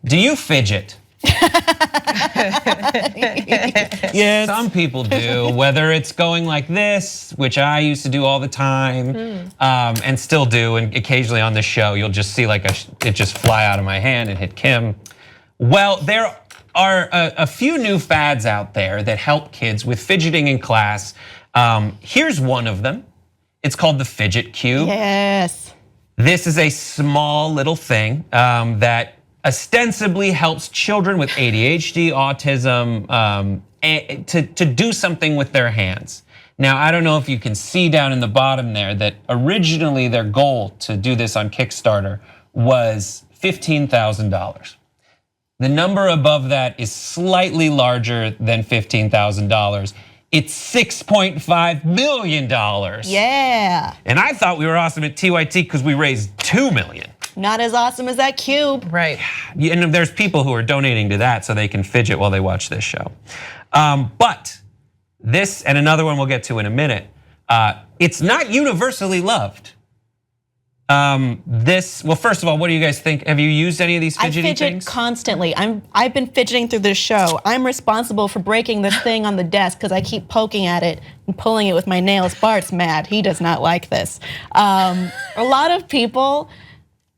Do you fidget? Yes. Some people do, whether it's going like this, which I used to do all the time, and still do, and occasionally on the show, you'll just see like it just fly out of my hand and hit Kim. Well, there are a few new fads out there that help kids with fidgeting in class. Here's one of them. It's called the Fidget Cube. Yes. This is a small little thing that ostensibly helps children with ADHD, autism, to do something with their hands. Now, I don't know if you can see down in the bottom there that originally their goal to do this on Kickstarter was $15,000. The number above that is slightly larger than $15,000. It's $6.5 million. Yeah. And I thought we were awesome at TYT because we raised $2 million. Not as awesome as that cube. Right. And there's people who are donating to that so they can fidget while they watch this show. But this and another one we'll get to in a minute, it's not universally loved. Well, first of all, what do you guys think? Have you used any of these fidgety things? I fidget constantly. I've been fidgeting through this show. I'm responsible for breaking this thing on the desk because I keep poking at it and pulling it with my nails. Bart's mad. He does not like this. A lot of people,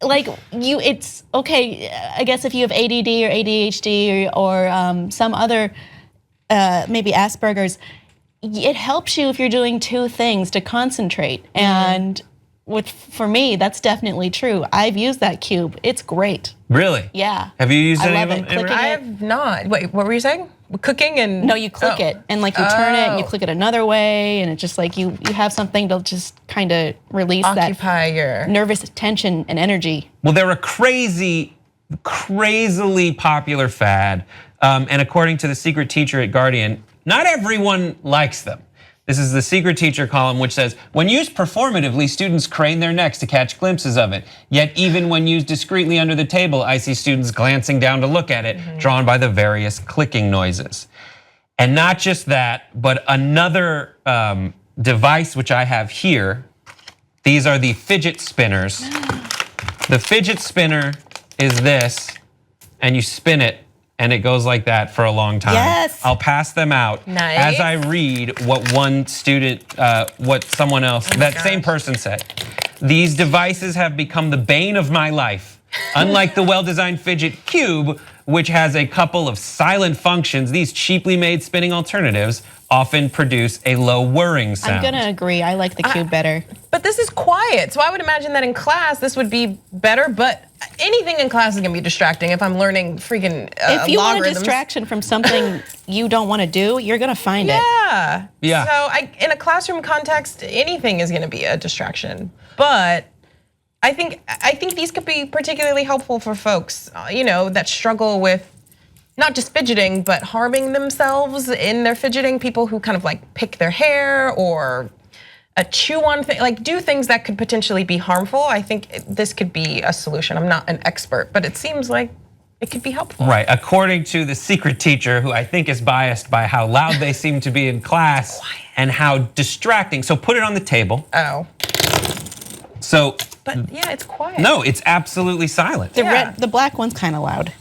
like you, it's okay. I guess if you have ADD or ADHD or some other, maybe Asperger's, it helps you if you're doing two things to concentrate. And for me, that's definitely true. I've used that cube. It's great. Really? Yeah. Have you used any love of them? it. Clicking I have not. Wait, what were you saying? Cooking and no, you click it and like you turn it and you click it another way, and it's just like you have something to just kind of release occupy that your nervous tension and energy. Well, they're a crazily popular fad, and according to the secret teacher at Guardian, not everyone likes them. This is the secret teacher column, which says, when used performatively, students crane their necks to catch glimpses of it. Yet even when used discreetly under the table, I see students glancing down to look at it, drawn by the various clicking noises. And not just that, but another device which I have here, these are the fidget spinners. The fidget spinner is this, and you spin it, and it goes like that for a long time. Yes. I'll pass them out as I read what one student, what someone else, same person said. These devices have become the bane of my life. Unlike the well-designed Fidget Cube, which has a couple of silent functions, these cheaply made spinning alternatives often produce a low whirring sound. I'm gonna agree, I like the cube better. But this is quiet, so I would imagine that in class this would be better, but anything in class is gonna be distracting if I'm learning freaking If you want a logarithms. distraction from something you don't want to do, you're gonna find it. Yeah. So in a classroom context, anything is gonna be a distraction. But I think these could be particularly helpful for folks, that struggle with not just fidgeting, but harming themselves in their fidgeting. People who kind of like pick their hair or chew on things, like do things that could potentially be harmful. I think this could be a solution. I'm not an expert, but it seems like it could be helpful. Right, according to the secret teacher, who I think is biased by how loud they seem to be in class and how distracting. So put it on the table. Oh. So. But yeah, it's quiet. No, it's absolutely silent. The black one's kind of loud.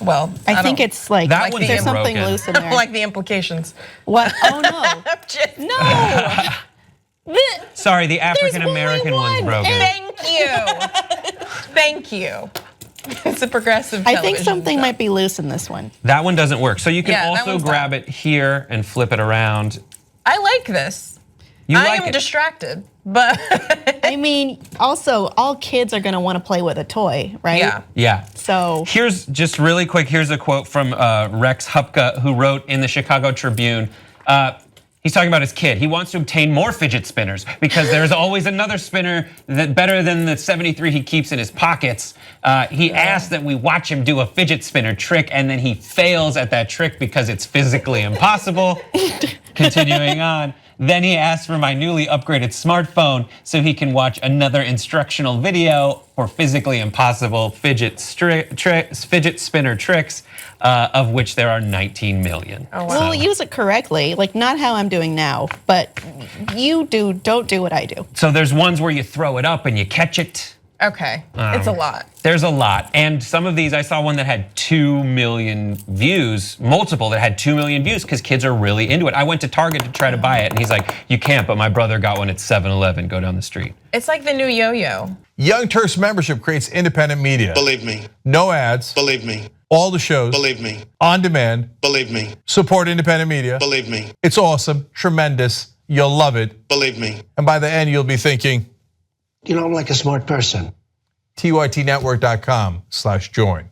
Well, I think it's like that one's there's something broken. loose in there. like the implications. What? Oh no. No. Sorry, the African American only one's broken. Thank you. Thank you. It's a progressive I think television something show. might be loose in this one. That one doesn't work. So you can Yeah, that also one's grab it here and flip it around. I like this. I am distracted, but I mean, also, all kids are gonna want to play with a toy, right? yeah. Yeah. So Here's just really quick, here's a quote from Rex Hupka, who wrote in the Chicago Tribune. He's talking about his kid. He wants to obtain more fidget spinners because there's always another spinner that better than the 73 he keeps in his pockets. He asked that we watch him do a fidget spinner trick, and then he fails at that trick because it's physically impossible. Continuing on. Then he asked for my newly upgraded smartphone so he can watch another instructional video for physically impossible fidget spinner tricks, of which there are 19 million. Oh, wow. Well, use it correctly, like not how I'm doing now, but don't do what I do. So there's ones where you throw it up and you catch it. Okay, it's a lot. There's a lot. And some of these, I saw one that had 2 million views, multiple that had 2 million views because kids are really into it. I went to Target to try to buy it and he's like, you can't, but my brother got one at 7-Eleven, go down the street. It's like the new yo-yo. Young Turks membership creates independent media. Believe me. No ads. Believe me. All the shows. Believe me. On demand. Believe me. Support independent media. Believe me. It's awesome, tremendous, you'll love it. Believe me. And by the end, you'll be thinking, I'm like a smart person. tytnetwork.com/join.